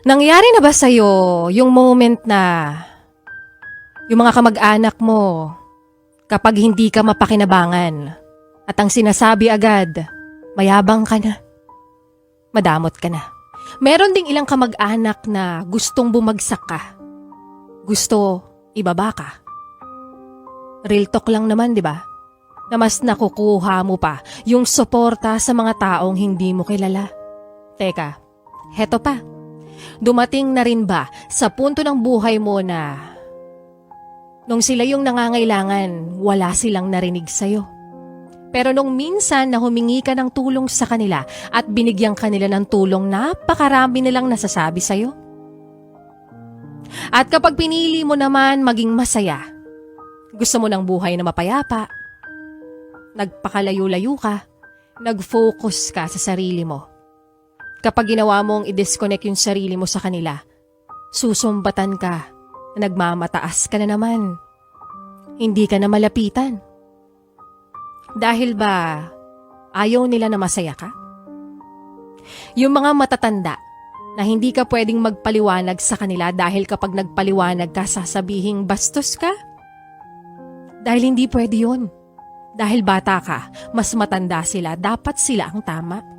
Nangyari na ba sa'yo yung moment na yung mga kamag-anak mo kapag hindi ka mapakinabangan at ang sinasabi agad, mayabang ka na, madamot ka na. Meron ding ilang kamag-anak na gustong bumagsak ka. Gusto ibaba ka. Real talk lang naman, di ba? Na mas nakukuha mo pa yung suporta sa mga taong hindi mo kilala. Teka, heto pa. Dumating na rin ba sa punto ng buhay mo na nung sila yung nangangailangan, wala silang narinig sa'yo? Pero nung minsan na humingi ka ng tulong sa kanila at binigyan kanila ng tulong, napakarami nilang nasasabi sa'yo. At kapag pinili mo naman maging masaya, gusto mo ng buhay na mapayapa, nagpakalayo-layo ka, nag-focus ka sa sarili mo. Kapag ginawa mong i-disconnect yung sarili mo sa kanila, susumbatan ka, nagmamataas ka na naman. Hindi ka na malapitan. Dahil ba ayaw nila na masaya ka? Yung mga matatanda na hindi ka pwedeng magpaliwanag sa kanila dahil kapag nagpaliwanag ka, sasabihing bastos ka? Dahil hindi pwede yun. Dahil bata ka, mas matanda sila, dapat sila ang tama.